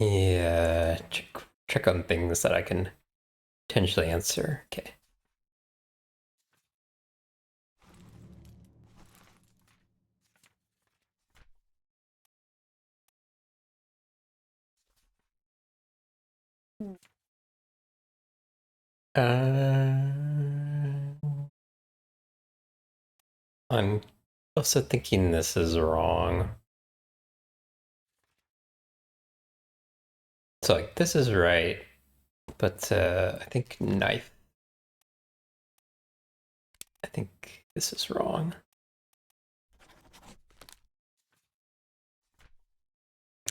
Yeah, check on things that I can potentially answer. Okay. I'm also thinking this is wrong. So like this is right, but I think knife. I think this is wrong.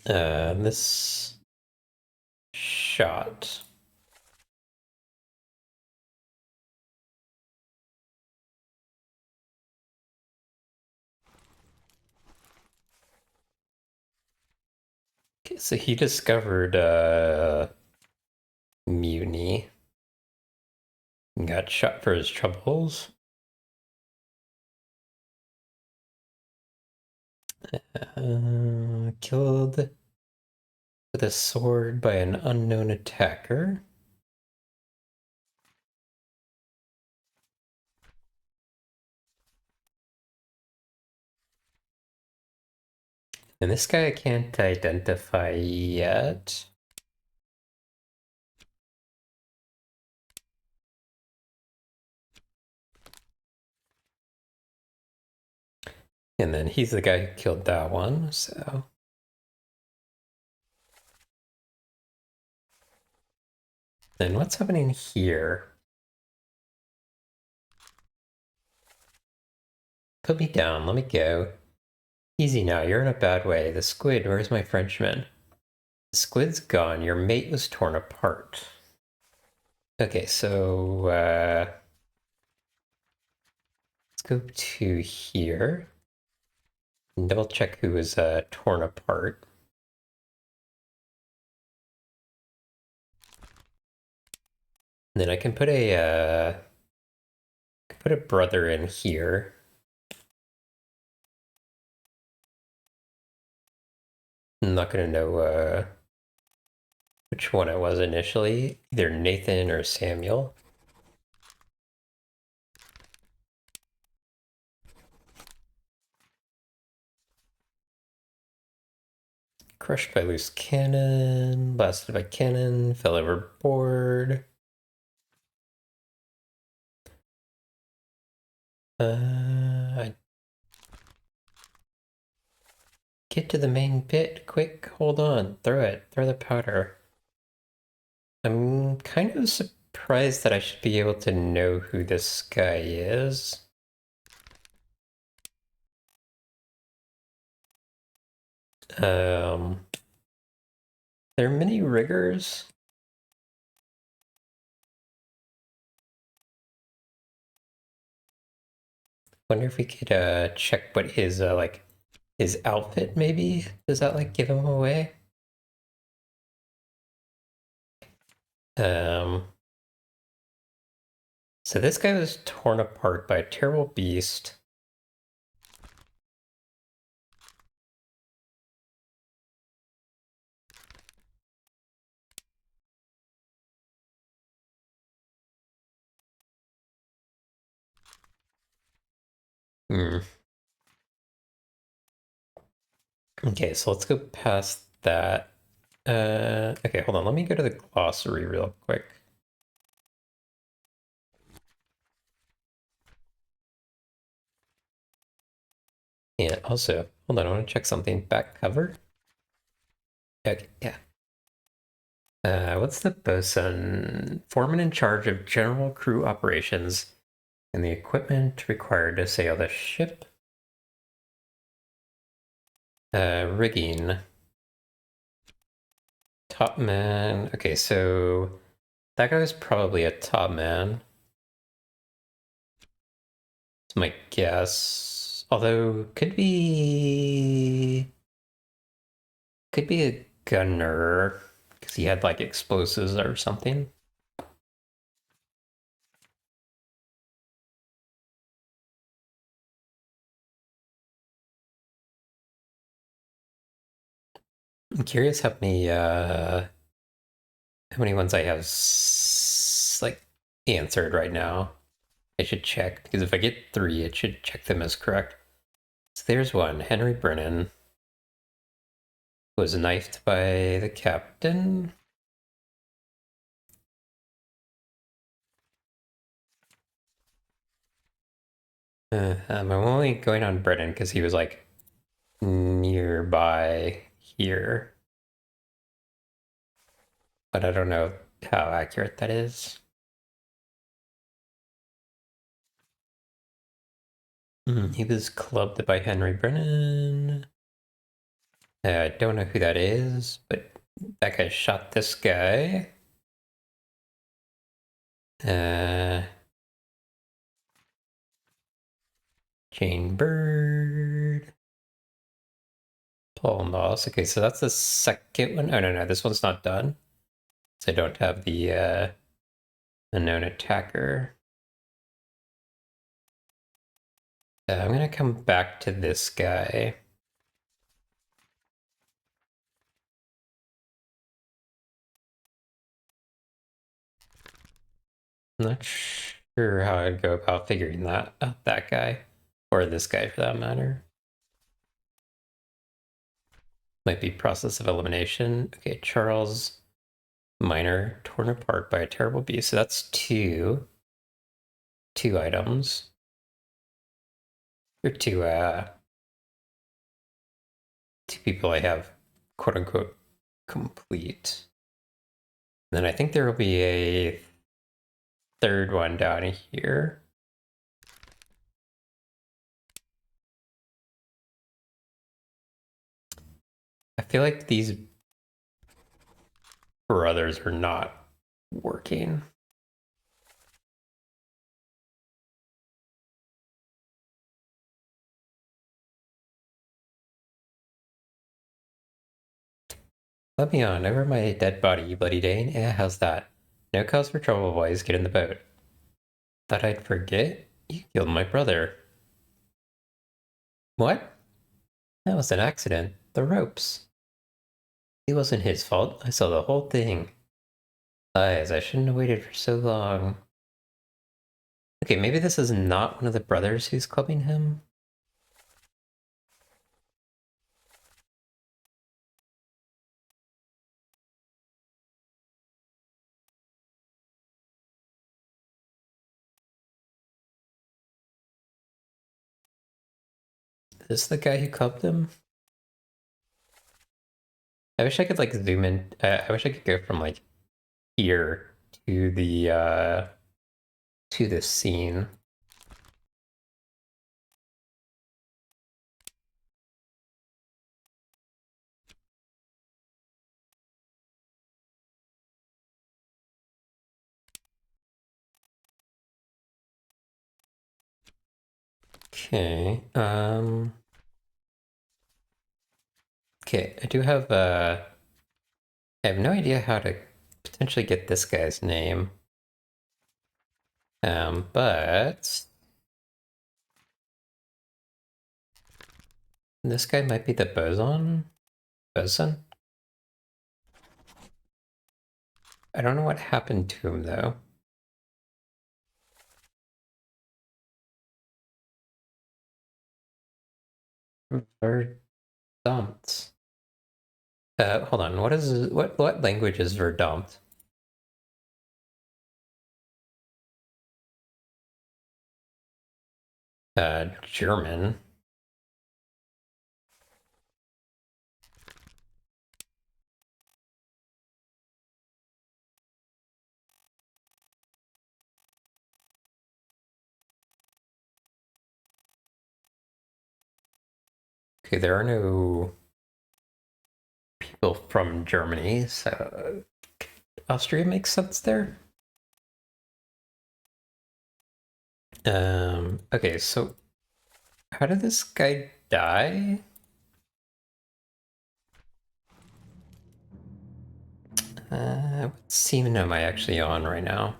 This shot. Okay, so he discovered mutiny and got shot for his troubles. Killed with a sword by an unknown attacker. And this guy I can't identify yet. And then he's the guy who killed that one, so. Then what's happening here? Put me down, let me go. Easy now, you're in a bad way. The squid, where's my Frenchman? The squid's gone, your mate was torn apart. Okay, so let's go to here. And double check who was torn apart. And then I can put a brother in here. I'm not gonna know which one it was initially, either Nathan or Samuel. Crushed by loose cannon, blasted by cannon, fell overboard. I get to the main pit, quick, hold on, throw the powder. I'm kind of surprised that I should be able to know who this guy is. There are many riggers. Wonder if we could check what his like his outfit maybe? Does that like give him away? Um so this guy was torn apart by a terrible beast. Hmm. Okay, so let's go past that. Okay, hold on. Let me go to the glossary real quick. Yeah, also, hold on, I want to check something. Back cover? Okay, yeah. What's the bosun? Foreman in charge of general crew operations and the equipment required to sail the ship. Rigging. Top man. Okay, so that guy was probably a top man. That's my guess. Although could be a gunner because he had like explosives or something. I'm curious how many ones I have like answered right now. I should check, because if I get 3, it should check them as correct. So there's one. Henry Brennan was knifed by the captain. I'm only going on Brennan because he was like nearby here. But I don't know how accurate that is. He was clubbed by Henry Brennan. I don't know who that is, but that guy shot this guy. Jane Bird. Paul Moss. Okay, so that's the second one. Oh, no, this one's not done. So I don't have the unknown attacker. I'm gonna come back to this guy. I'm not sure how I'd go about figuring that out, that guy. Or this guy, for that matter. Might be process of elimination. Okay, Charles Minor, torn apart by a terrible beast. So that's two items. Or two people I have quote unquote complete. And then I think there will be a third one down here. I feel like these brothers are not working. Let me on, over my dead body, you bloody Dane. Yeah, how's that? No cause for trouble, boys. Get in the boat. Thought I'd forget? You killed my brother. What? That was an accident. The ropes. It wasn't his fault. I saw the whole thing. Lies, I shouldn't have waited for so long. Okay, maybe this is not one of the brothers who's clubbing him. Is this the guy who clubbed him? I wish I could like zoom in. I wish I could go from like here to this scene. Okay. Okay, I do have I have no idea how to potentially get this guy's name. But this guy might be the boson. I don't know what happened to him though. Verdammt. Hold on. What language is verdammt? German. Okay, there are no people from Germany, so Austria makes sense there. Okay, so how did this guy die? What scene am I actually on right now?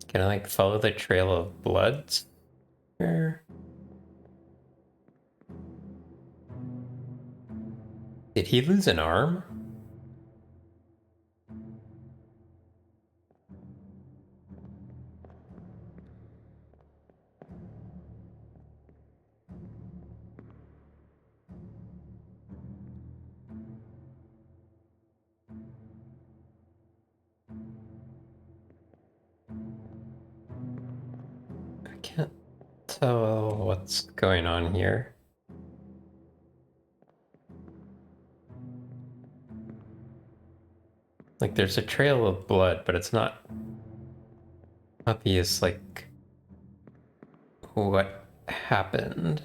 Can I like follow the trail of blood? Or... Did he lose an arm? I can't tell what's going on here. Like, there's a trail of blood, but it's not obvious, like, what happened.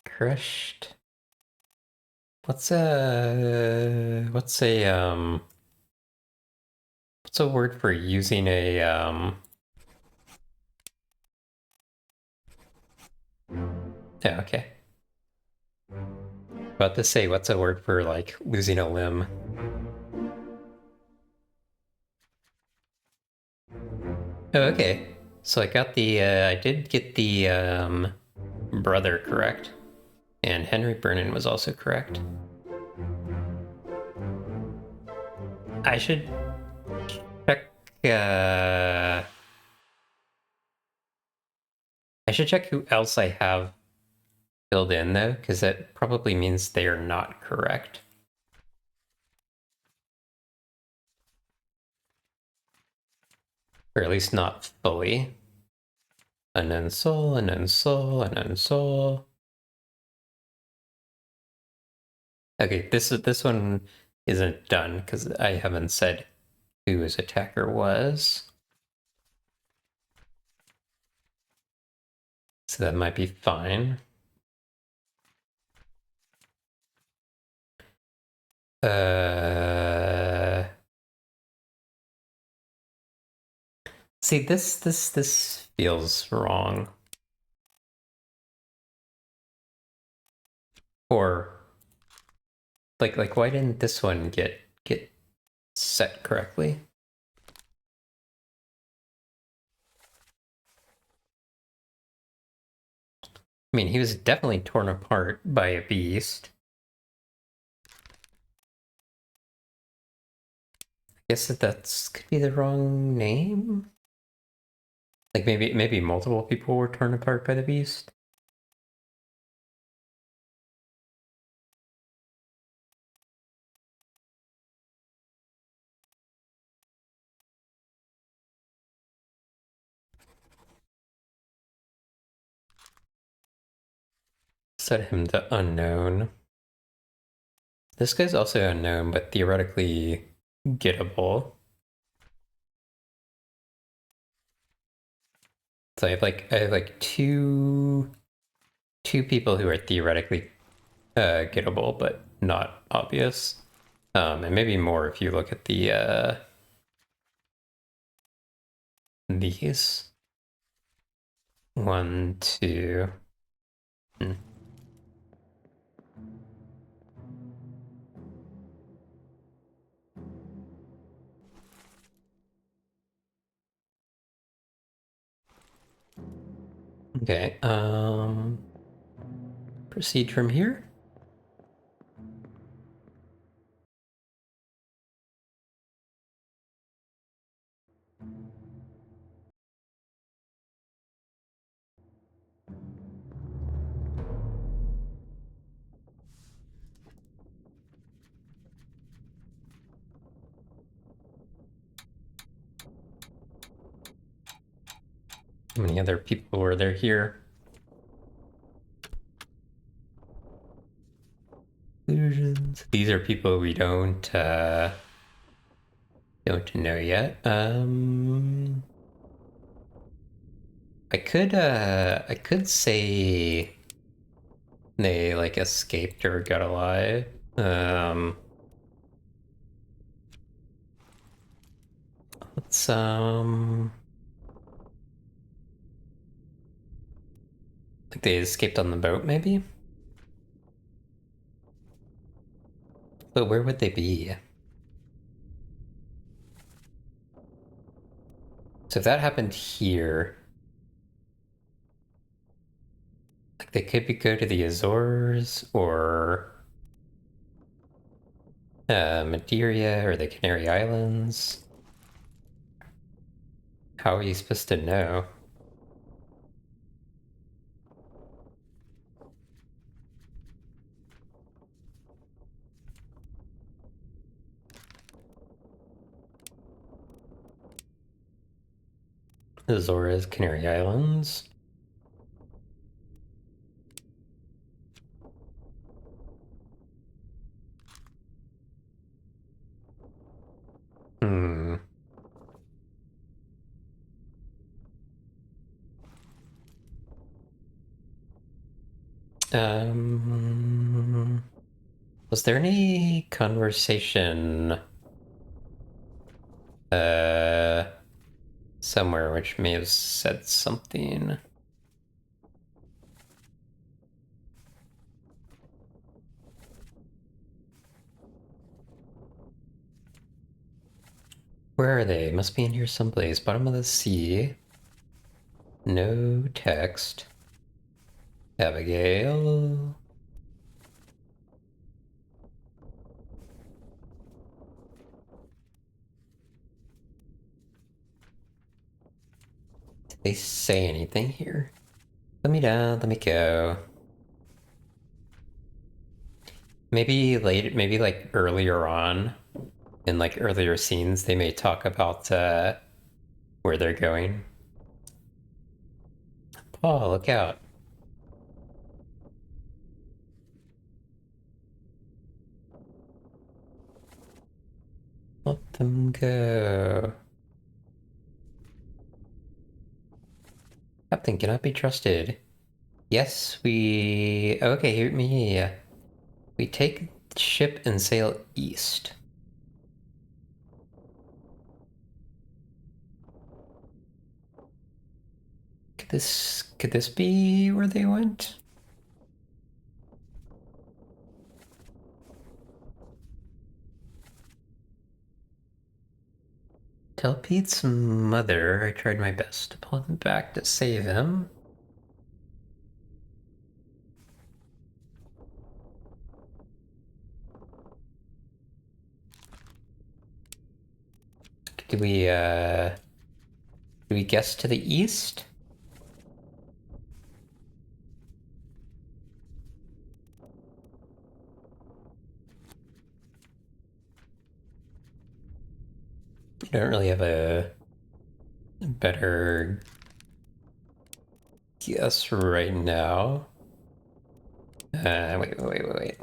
Crushed. What's a word for using a yeah, okay. About to say, what's a word for like losing a limb? Oh, okay. So I got the I did get the brother correct. And Henry Brennan was also correct. I should check I should check who else I have filled in though, because that probably means they are not correct. Or at least not fully. Unknown soul, unknown soul, unknown soul. Okay, this one isn't done because I haven't said who his attacker was. So that might be fine. See, this feels wrong. Or like why didn't this one get set correctly? I mean, he was definitely torn apart by a beast. I guess that's could be the wrong name. Like maybe multiple people were torn apart by the beast. Set him to unknown. This guy's also unknown, but theoretically gettable. So I have like two people who are theoretically gettable, but not obvious. And maybe more if you look at the these. 1, 2. Okay, proceed from here. How many other people were there here? Conclusions. These are people we don't know yet. I could say they like escaped or got alive. Let's like they escaped on the boat maybe? But where would they be? So if that happened here, like they could go to the Azores or Madeira or the Canary Islands. How are you supposed to know? Azores, Canary Islands. Hmm. Was there any conversation somewhere which may have said something? Where are they? Must be in here someplace. Bottom of the sea. No text. Abigail. Did they say anything here? Let me down, let me go. Maybe late, maybe like earlier on, in like earlier scenes, they may talk about where they're going. Oh, look out. Let them go. Captain cannot be trusted. Yes, we... Okay, hear me. We take ship and sail east. Could this be where they went? Tell Pete's mother I tried my best to pull him back to save him. Do we guess to the east? I don't really have a better guess right now. Wait.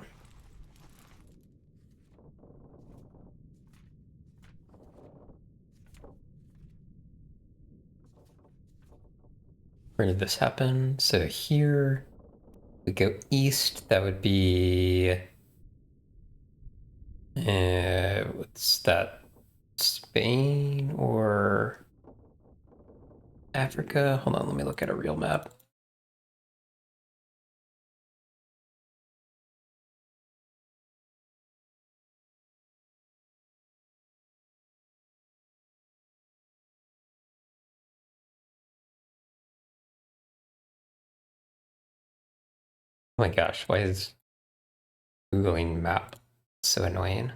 Where did this happen? So here, we go east, that would be... what's that? Spain or Africa? Hold on, let me look at a real map. Oh my gosh, why is Googling map so annoying?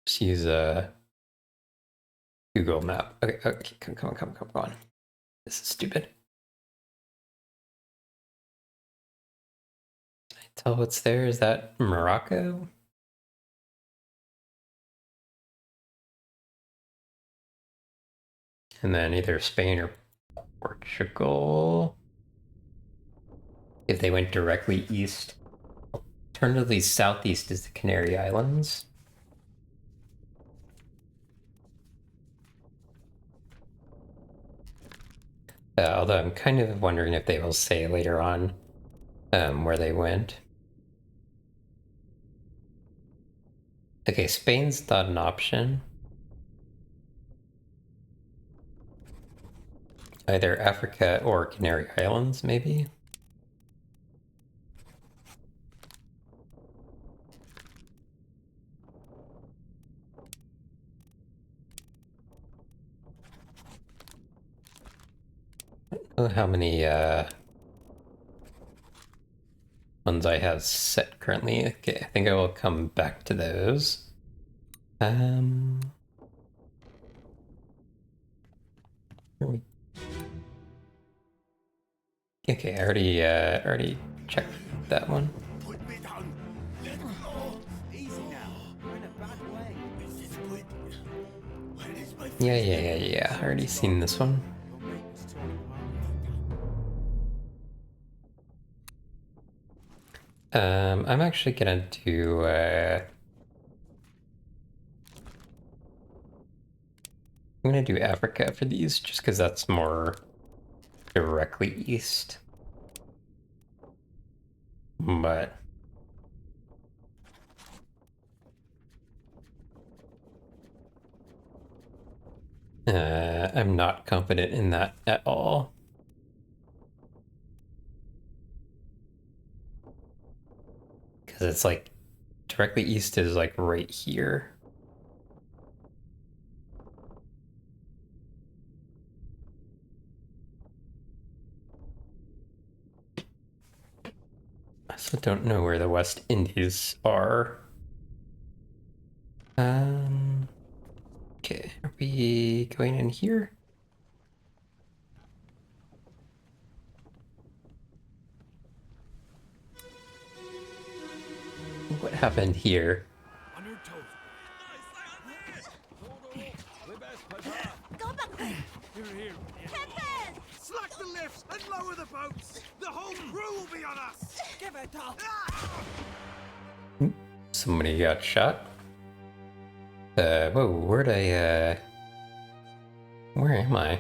Just use a Google map. Okay, come on. This is stupid. Can I tell what's there? Is that Morocco? And then either Spain or Portugal. If they went directly east. Alternatively, southeast is the Canary Islands. Although I'm kind of wondering if they will say later on where they went. Okay, Spain's not an option. Either Africa or Canary Islands, maybe? know how many ones I have set currently. Okay, I think I will come back to those. Okay, I already checked that one. Yeah. I already seen this one. I'm actually gonna do I'm gonna do Africa for these, just because that's more directly east. But I'm not confident in that at all. Because it's like directly east is like right here. I also don't know where the West Indies are. Okay, are we going in here? What happened here? Slack the lifts and lower the boats! The whole crew will be on us! Give it up! Somebody got shot. Whoa, where'd I, where am I?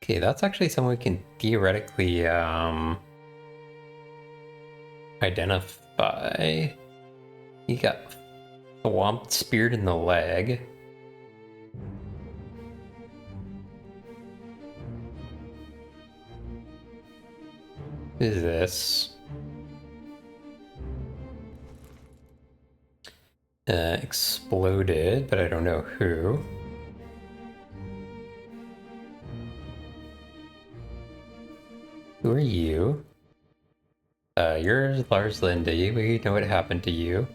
Okay, that's actually someone we can theoretically, identify. He got swamped, speared in the leg. Who is this? Exploded, but I don't know who. Who are you? You're Lars Lindy. We know what happened to you.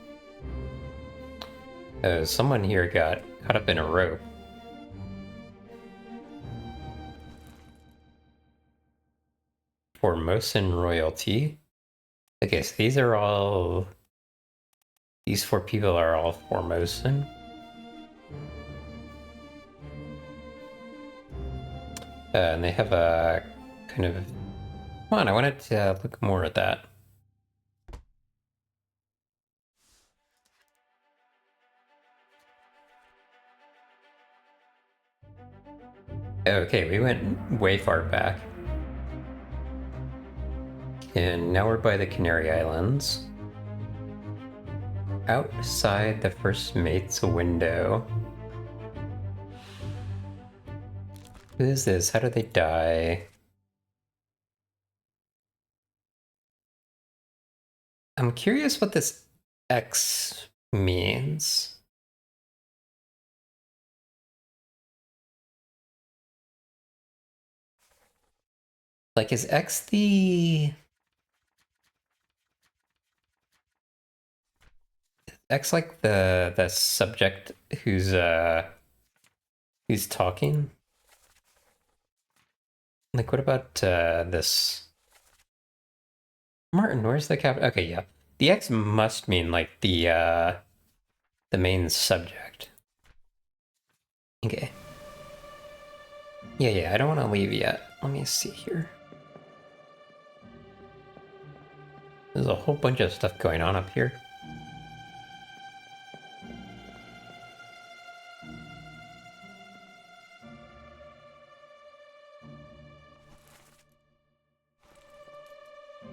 Someone here got caught up in a rope. Formosan royalty. Okay, so these are all... These 4 people are all Formosan. And they have a kind of... Come on, I wanted to look more at that. Okay, we went way far back. And now we're by the Canary Islands. Outside the first mate's window. Who is this? How did they die? I'm curious what this X means. Like, is X the... X like the subject who's talking? Like, what about this? Martin, where's the cap? Okay, yeah. The X must mean like the main subject. Okay. Yeah, I don't want to leave yet. Let me see here. There's a whole bunch of stuff going on up here.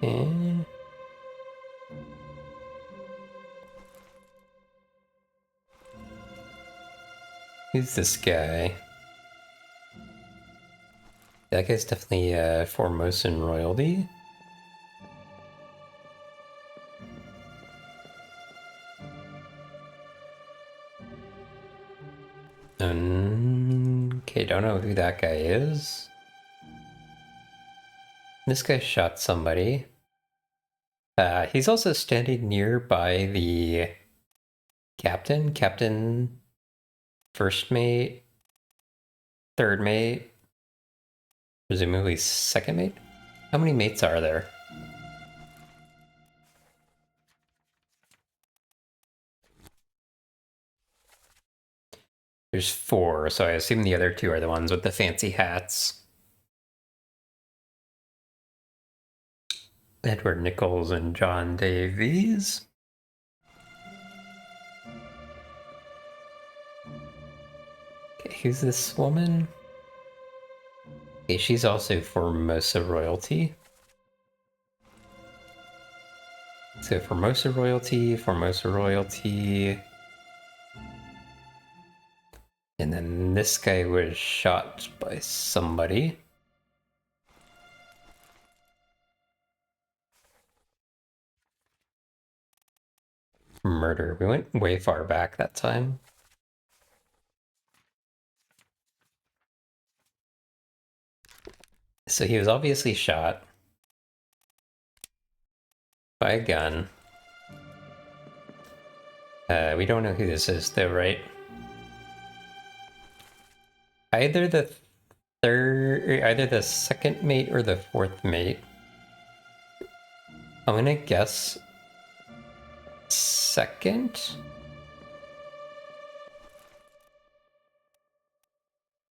Eh. Who's this guy? That guy's definitely Formosan royalty. Okay, don't know who that guy is. This guy shot somebody. He's also standing nearby the captain, first mate, third mate, presumably second mate? How many mates are there? There's 4, so I assume the other 2 are the ones with the fancy hats. Edward Nichols and John Davies. Okay, who's this woman? Okay, she's also Formosa royalty. So Formosa royalty. And then this guy was shot by somebody. Murder. We went way far back that time. So he was obviously shot by a gun. We don't know who this is though, right? Either the second mate or the 4th mate. I'm gonna guess second?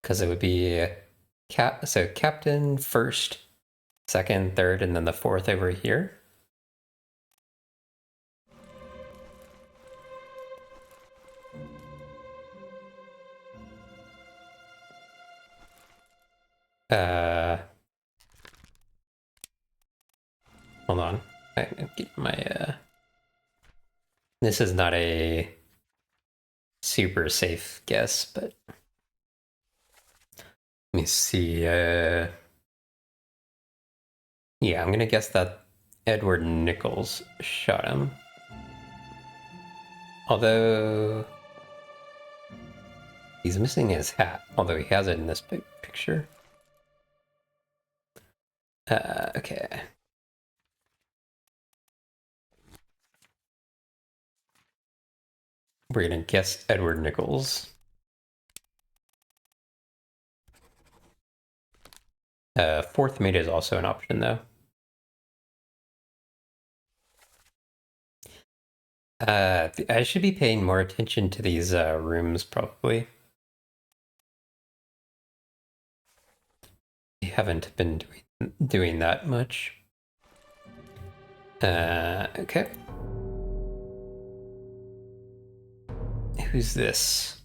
Because it would be captain, first, second, third, and then the 4th over here. Hold on. I get my this is not a super safe guess, but let me see. Yeah, I'm gonna guess that Edward Nichols shot him. Although he's missing his hat, although he has it in this picture. Okay. We're gonna guess Edward Nichols. 4th mate is also an option, though. I should be paying more attention to these rooms, probably. I haven't been doing that much. Okay. Who's this?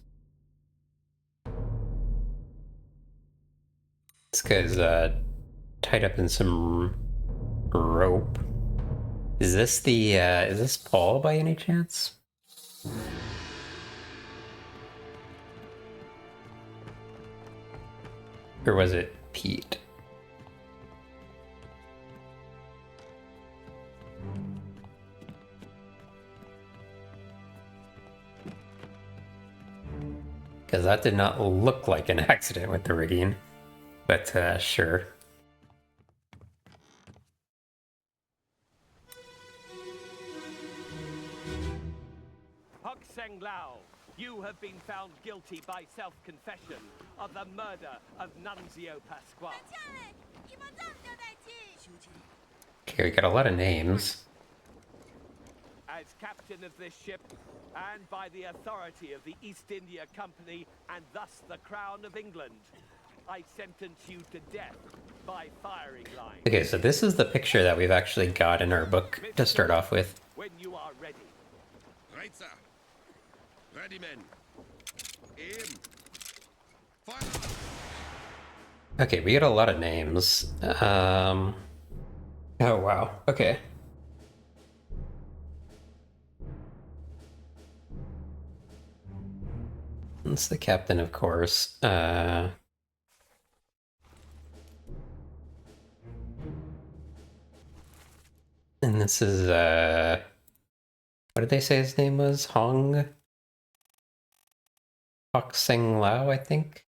This guy's tied up in some rope. Is this Paul by any chance? Or was it Pete? Because that did not look like an accident with the rigging, but sure. Lao, you have been found guilty by self-confession of the murder of Nunzio Pasquale. Okay, we got a lot of names. As captain of this ship, and by the authority of the East India Company, and thus the Crown of England, I sentence you to death by firing line. Okay, so this is the picture that we've actually got in our book to start off with. When you are ready. Right, sir. Ready, men. Aim. Fire. Okay, we got a lot of names. Oh, wow. Okay. That's the captain, of course. And this is, what did they say his name was? Hok Seng Lao, I think?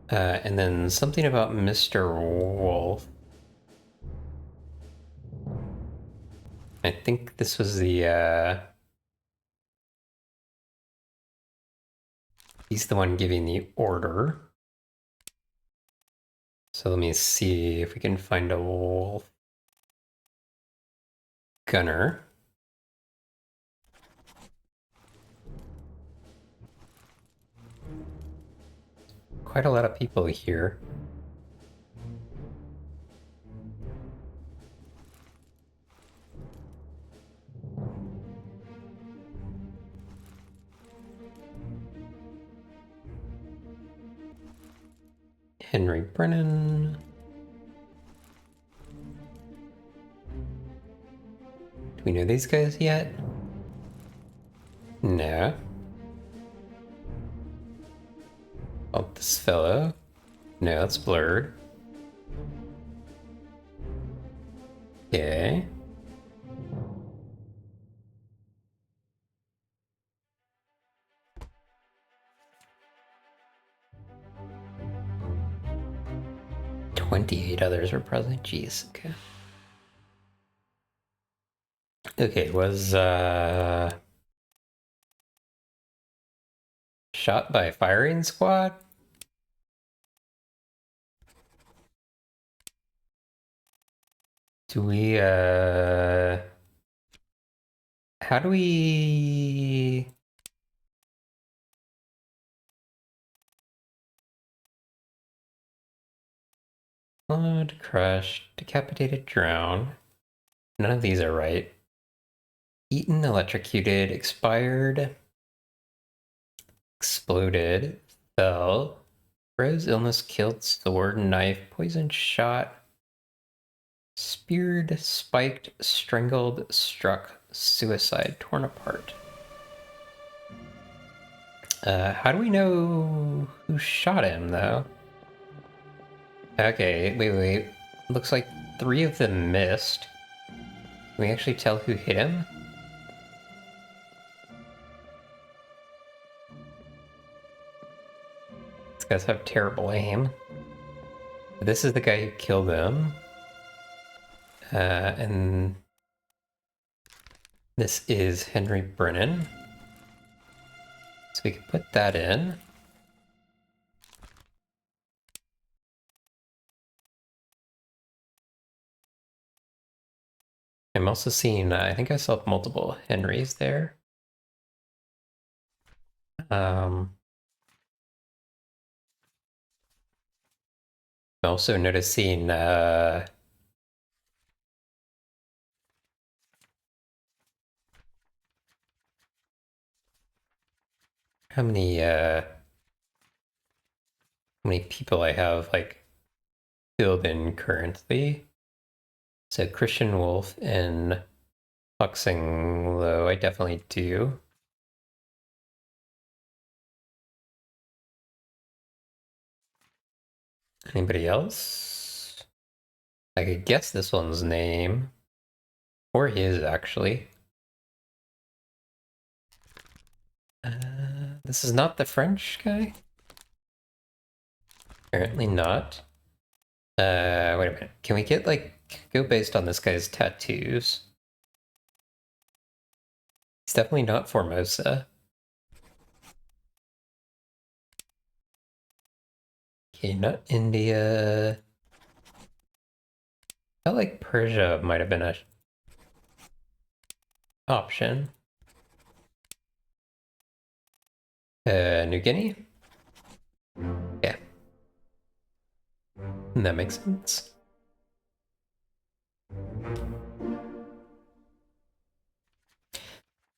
And then something about Mr. Wolf. I think this was the, he's the one giving the order. So let me see if we can find a wolf gunner. Quite a lot of people here. Henry Brennan. Do we know these guys yet? No. Oh, this fellow. No, that's blurred. Okay. "28 others were present." Jeez. Okay. Okay, was shot by firing squad? Do we how do we Blood, crushed, decapitated, drown? None of these are right. Eaten, electrocuted, expired, exploded, fell, rose, illness, killed, sword, knife, poisoned, shot, speared, spiked, strangled, struck, suicide, torn apart. How do we know who shot him, though? Okay, wait. Looks like 3 of them missed. Can we actually tell who hit him? These guys have terrible aim. This is the guy who killed him. And this is Henry Brennan. So we can put that in. I'm also seeing, I think I saw multiple Henrys there. I'm also noticing how many people I have like filled in currently. So Christian Wolf and Huxing Low, I definitely do. Anybody else? I could guess this one's name. Or his, actually. This is not the French guy? Apparently not. Wait a minute. Can we get, like, go based on this guy's tattoos? He's definitely not Formosa. Okay, not India. I felt like Persia might have been a option. New Guinea? Yeah. That makes sense.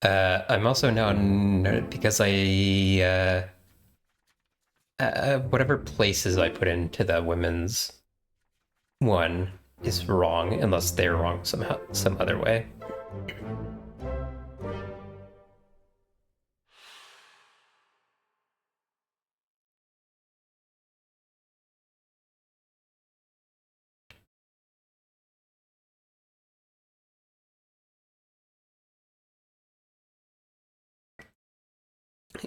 I'm also now, because whatever places I put into the women's one is wrong, unless they're wrong somehow, some other way.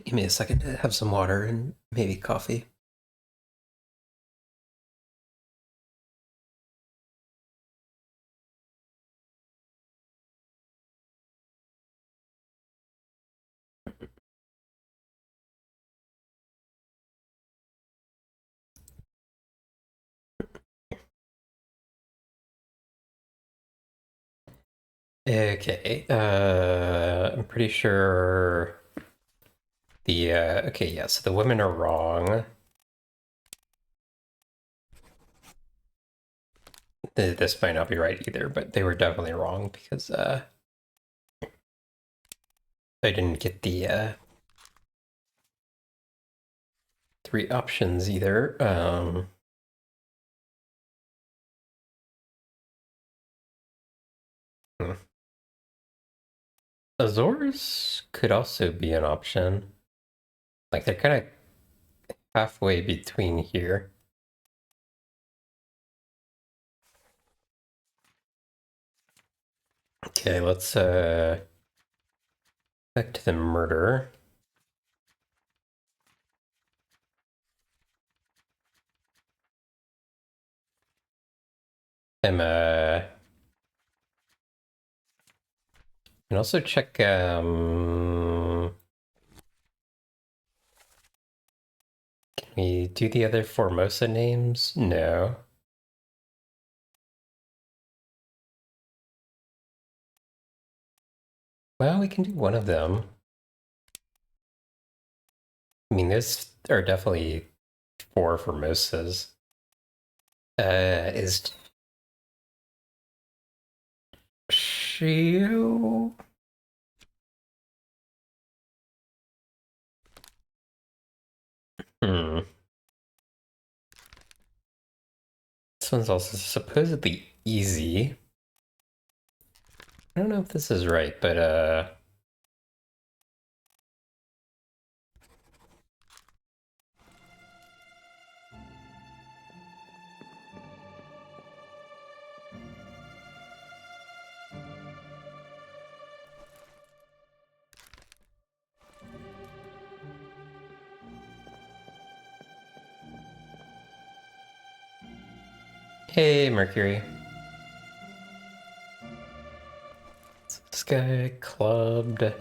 Give me a second to have some water and maybe coffee. Okay, I'm pretty sure the, okay, yeah, so the women are wrong. This might not be right either, but they were definitely wrong because, I didn't get the, 3 options either. Hmm. Azores could also be an option. Like, they're kind of halfway between here. Okay, let's, back to the murder. And also check, can we do the other Formosa names? No. Well, we can do one of them. I mean, those are definitely 4 Formosas. Is Shio? Hmm. This one's also supposedly easy. I don't know if this is right, but hey, Mercury. This guy clubbed. Is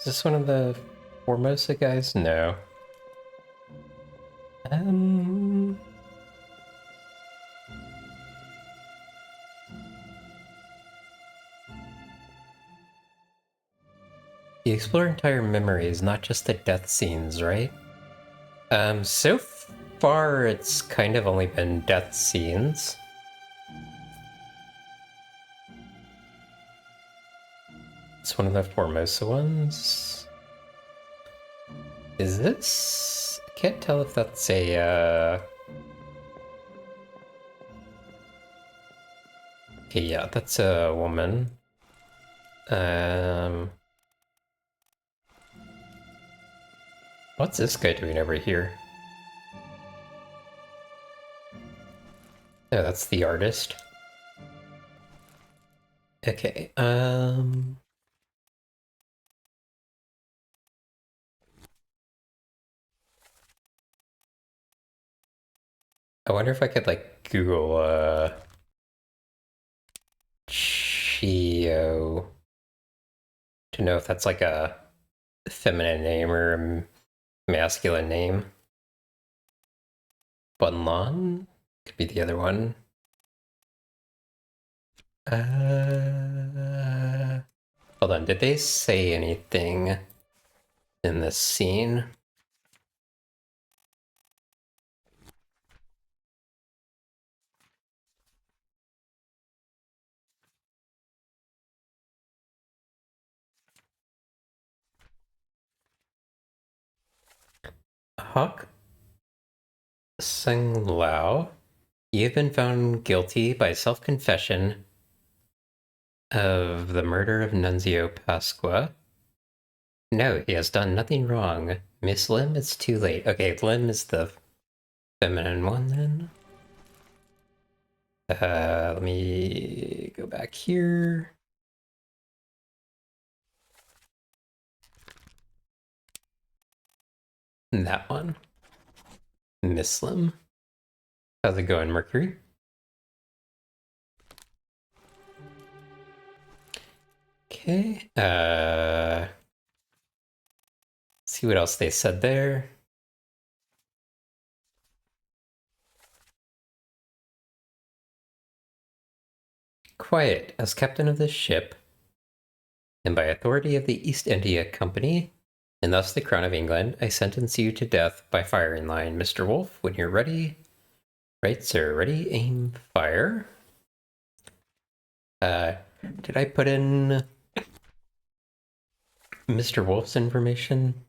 this one of the Formosa guys? No. Um. You explore entire memories, not just the death scenes, right? So far it's kind of only been death scenes. It's one of the Formosa ones. Is this? I can't tell if that's a, okay, yeah, that's a woman. Um... What's this guy doing over here? Oh, that's the artist. Okay, I wonder if I could, like, Google, Chio to know if that's, like, a feminine name or a masculine name. Bunlan? Could be the other one. Hold on, did they say anything in this scene? Hawk Sung Lao, you've been found guilty by self-confession of the murder of Nunzio Pasqua. No, he has done nothing wrong. Miss Lim, it's too late. Okay, Lim is the feminine one then. Let me go back here. And that one. Miss Lim. How's it going, Mercury? Okay, see what else they said there. quiet. As captain of this ship, and by authority of the East India Company, and thus the Crown of England, I sentence you to death by firing line. Mr. Wolf, when you're ready. Right, sir. Ready, aim, fire. Did I put in Mr. Wolf's information?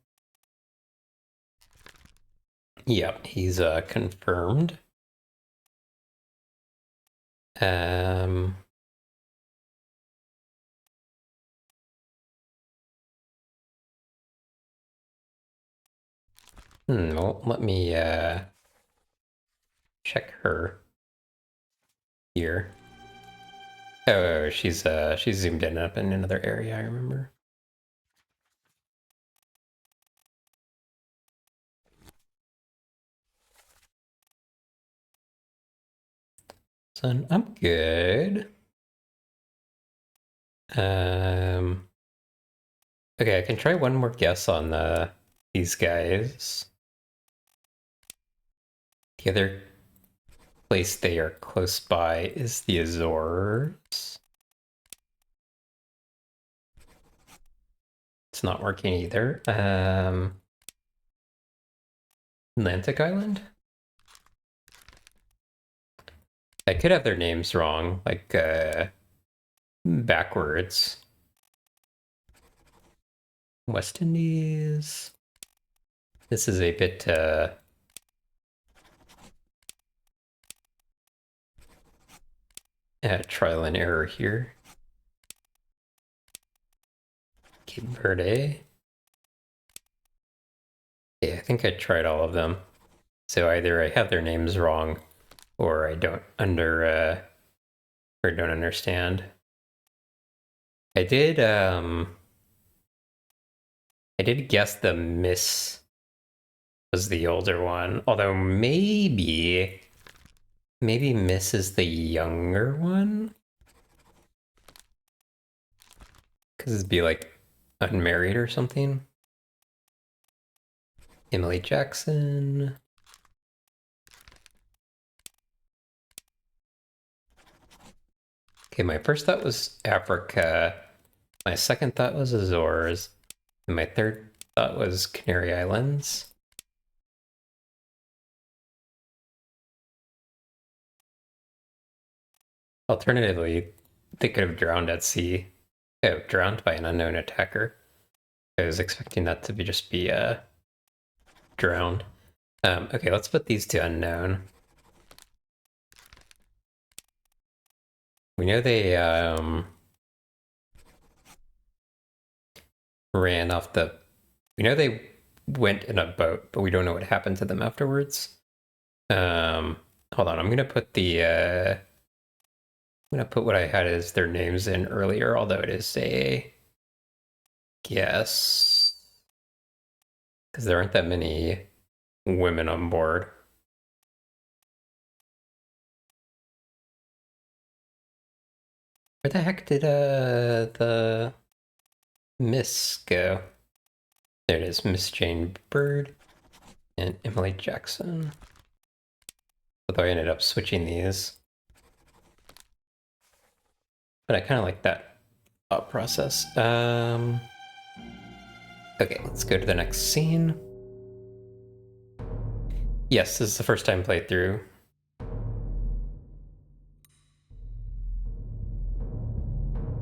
Yep, he's confirmed. Well, let me check her here. Oh, she's zoomed in up in another area, I remember. Son, I'm good. Okay, I can try one more guess on these guys. The other place they are close by is the Azores. It's not working either. Atlantic Island? I could have their names wrong, like backwards. West Indies. This is a bit trial and error here. Cape Verde. Yeah, I think I tried all of them. So either I have their names wrong, or I don't understand. I did guess the Miss was the older one, although maybe Miss is the younger one? Because it'd be like unmarried or something. Emily Jackson. Okay, my first thought was Africa. My second thought was Azores. And my third thought was Canary Islands. Alternatively, they could have drowned at sea. Oh, drowned by an unknown attacker. I was expecting that to just be drowned. Okay, let's put these to unknown. We know they ran off the... We know they went in a boat, but we don't know what happened to them afterwards. Hold on, I'm gonna put the I'm gonna put what I had as their names in earlier, although it is a guess. Because there aren't that many women on board. Where the heck did the Miss go? There it is, Miss Jane Bird and Emily Jackson. Although I ended up switching these. But I kind of like that thought process. Okay, let's go to the next scene. Yes, this is the first time playthrough.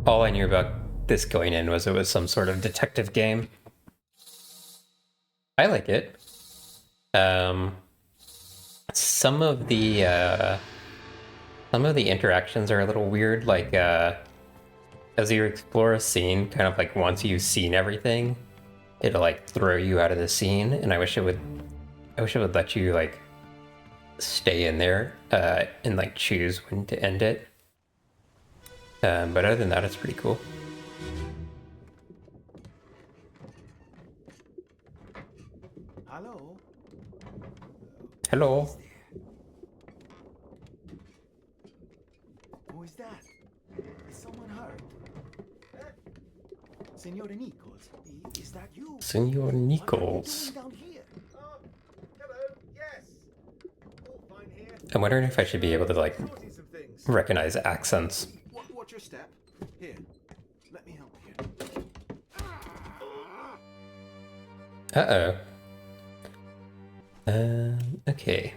All I knew about this going in was it was some sort of detective game. I like it. Some of the interactions are a little weird, like as you explore a scene, kind of like once you've seen everything, it'll like throw you out of the scene, and I wish it would let you like stay in there and like choose when to end it. But other than that, it's pretty cool. Hello? Hello. Who is that? Is someone hurt? Senor Nichols, is that you? Senor Nichols. What are you doing down here? Oh, hello, yes. All fine here. I'm wondering if I should be able to like Sorting some things. recognize accents. What Watch your step. Here, let me help you. Uh-oh. Okay.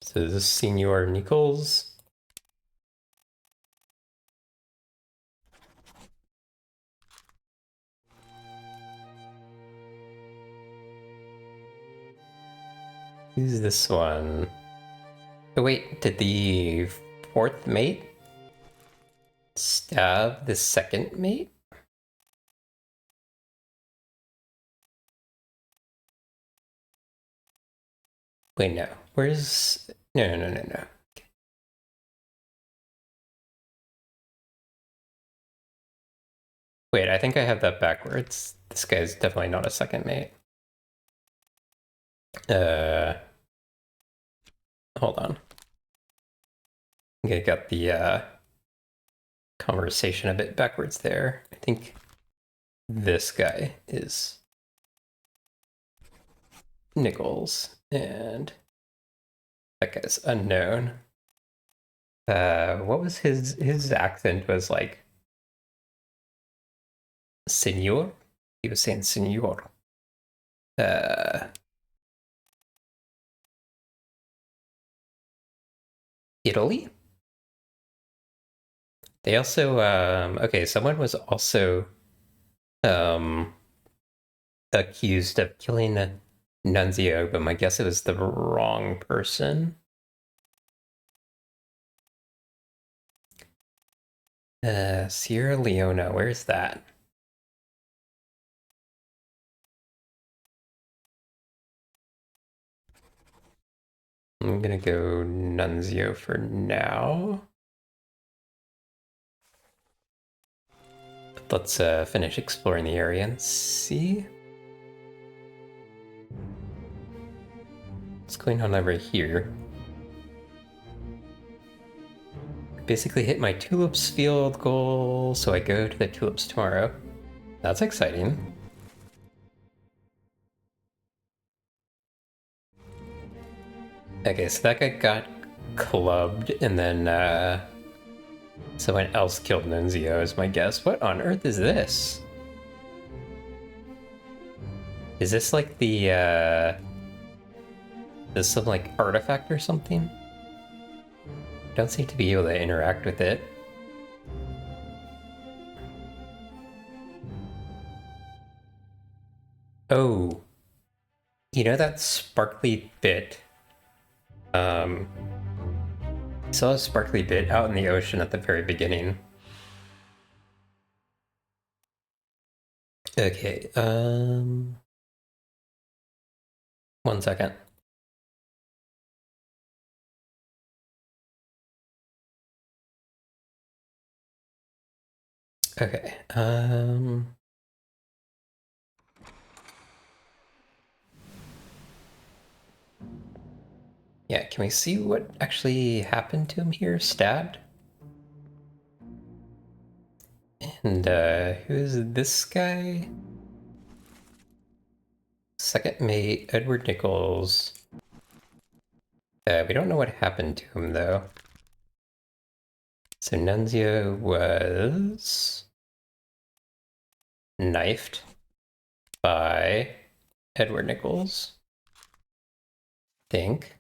So this is Senor Nichols. Who's this one? Oh wait, did the fourth mate stab the second mate? Wait, no. Where's... No. Okay. Wait, I think I have that backwards. This guy's definitely not a second mate. Hold on. I think I got the conversation a bit backwards there. I think this guy is Nichols, and that guy's unknown. What was his accent was like senor? He was saying senor. Italy? They also okay, someone was also accused of killing Nunzio, but my guess it was the wrong person. Sierra Leone, where's that? I'm gonna go Nunzio for now. But let's finish exploring the area and see what's going on over here. Basically hit my tulips field goal, so I go to the tulips tomorrow. That's exciting. Okay, so that guy got clubbed, and then someone else killed Nunzio is my guess. What on earth is this? Is this like the is some like artifact or something? Don't seem to be able to interact with it. Oh, you know that sparkly bit? I saw a sparkly bit out in the ocean at the very beginning. Okay, 1 second. Okay, yeah, can we see what actually happened to him here? Stabbed? And who is this guy? Second mate, Edward Nichols. We don't know what happened to him though. So Nunzio was knifed by Edward Nichols. Think.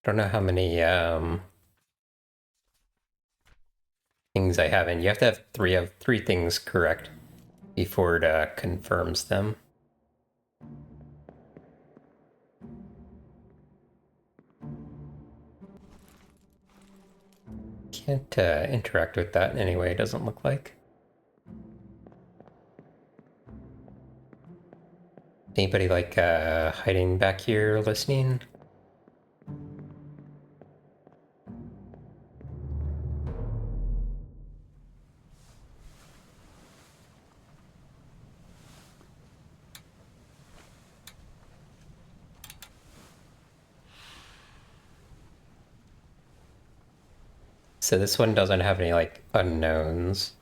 Don't know how many things I have in. You have to have three things correct before it confirms them. Can't interact with that anyway, it doesn't look like. Anybody like hiding back here listening? So this one doesn't have any like unknowns.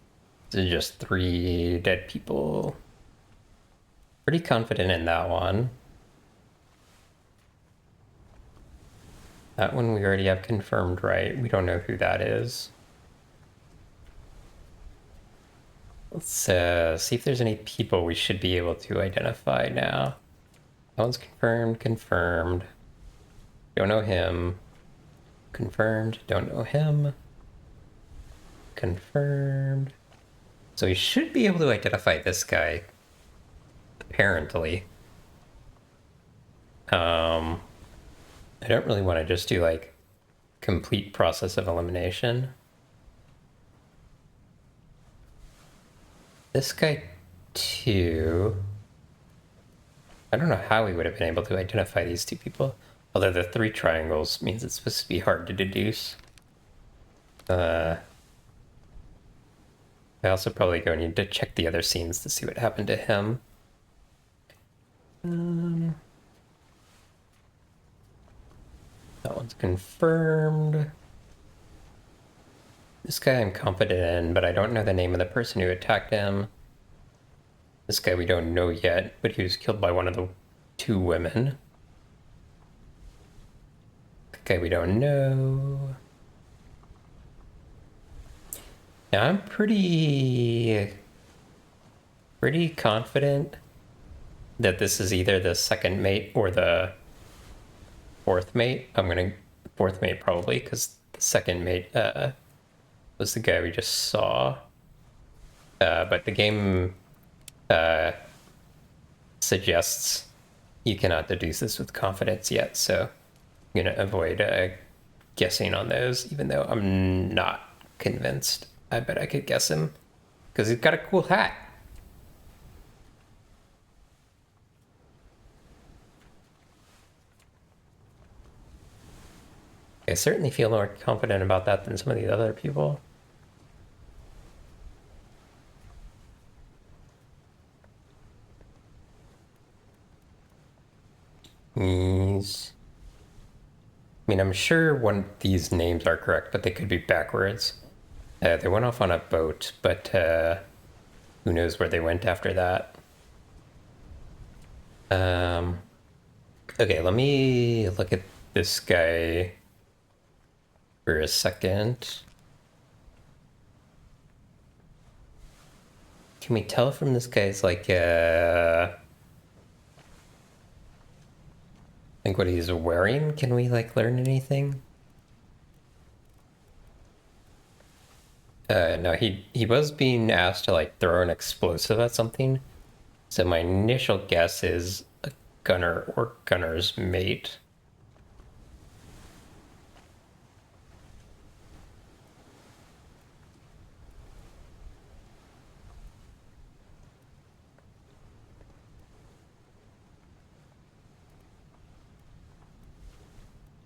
It's just 3 dead people. Pretty confident in that one. That one we already have confirmed, right? We don't know who that is. Let's see if there's any people we should be able to identify now. That one's confirmed, confirmed. Don't know him. Confirmed, don't know him. Confirmed. So we should be able to identify this guy. Apparently. I don't really want to just do like complete process of elimination. This guy too. I don't know how we would have been able to identify these two people. Although the 3 triangles means it's supposed to be hard to deduce. I also probably go need to check the other scenes to see what happened to him. That one's confirmed. This guy I'm confident in, but I don't know the name of the person who attacked him. This guy we don't know yet, but he was killed by one of the 2 women. The guy we don't know. Now I'm pretty confident that this is either the second mate or the 4th mate. I'm gonna 4th mate probably, because the second mate was the guy we just saw. But the game suggests you cannot deduce this with confidence yet, so I'm gonna avoid guessing on those, even though I'm not convinced. I bet I could guess him, because he's got a cool hat. I certainly feel more confident about that than some of the other people. These... I mean, I'm sure one of these names are correct, but they could be backwards. They went off on a boat, but who knows where they went after that. Okay, let me look at this guy for a second. Can we tell from this guy's like what he's wearing? Can we like learn anything? No, he was being asked to like throw an explosive at something. So my initial guess is a gunner or gunner's mate.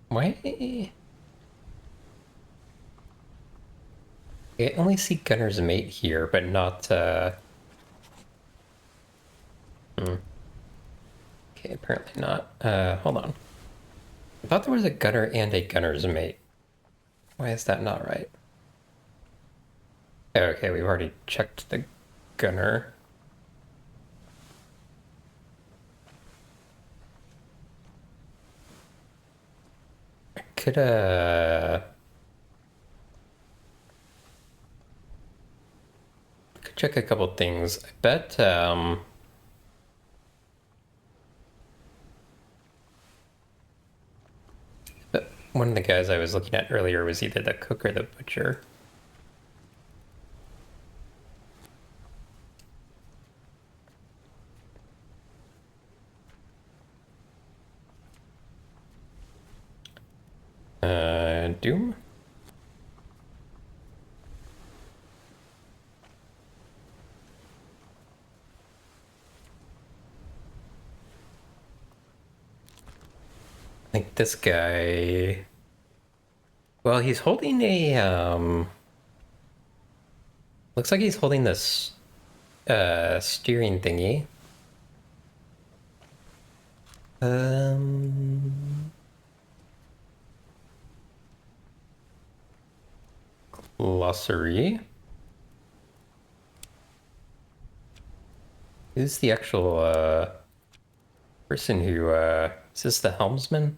Why? I only see gunner's mate here, but not, Okay, apparently not. Hold on. I thought there was a gunner and a gunner's mate. Why is that not right? Okay, we've already checked the gunner. I could check a couple things. I bet, but one of the guys I was looking at earlier was either the cook or the butcher. Doom? I think this guy... Well, he's holding a, looks like he's holding this, steering thingy. Glossary. Who's the actual, person who, is this the helmsman?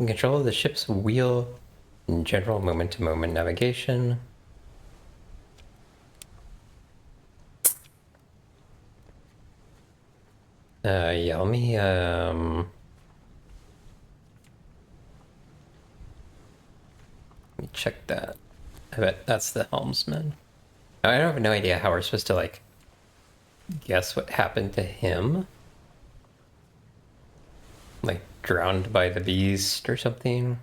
In control of the ship's wheel and general moment-to-moment navigation. Yeah, let me check that. I bet that's the helmsman. I have no idea how we're supposed to, like, guess what happened to him. Like, drowned by the beast or something.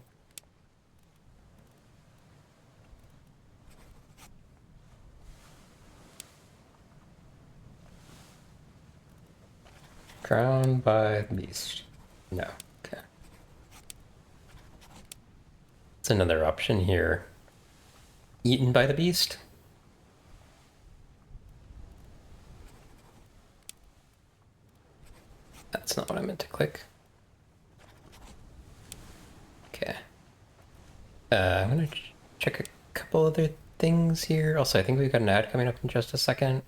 Drowned by the beast. No. Okay. That's another option here. Eaten by the beast? That's not what I meant to click. Okay. I'm gonna check a couple other things here. Also, I think we've got an ad coming up in just a second.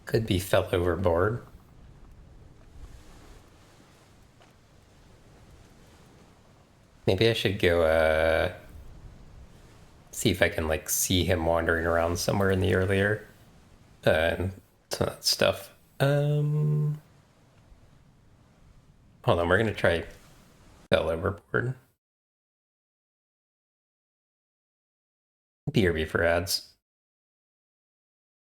Could be fell overboard. Maybe I should go, see if I can, like, see him wandering around somewhere in the earlier, some of that stuff. Hold on, we're gonna try fell overboard. BRB for ads.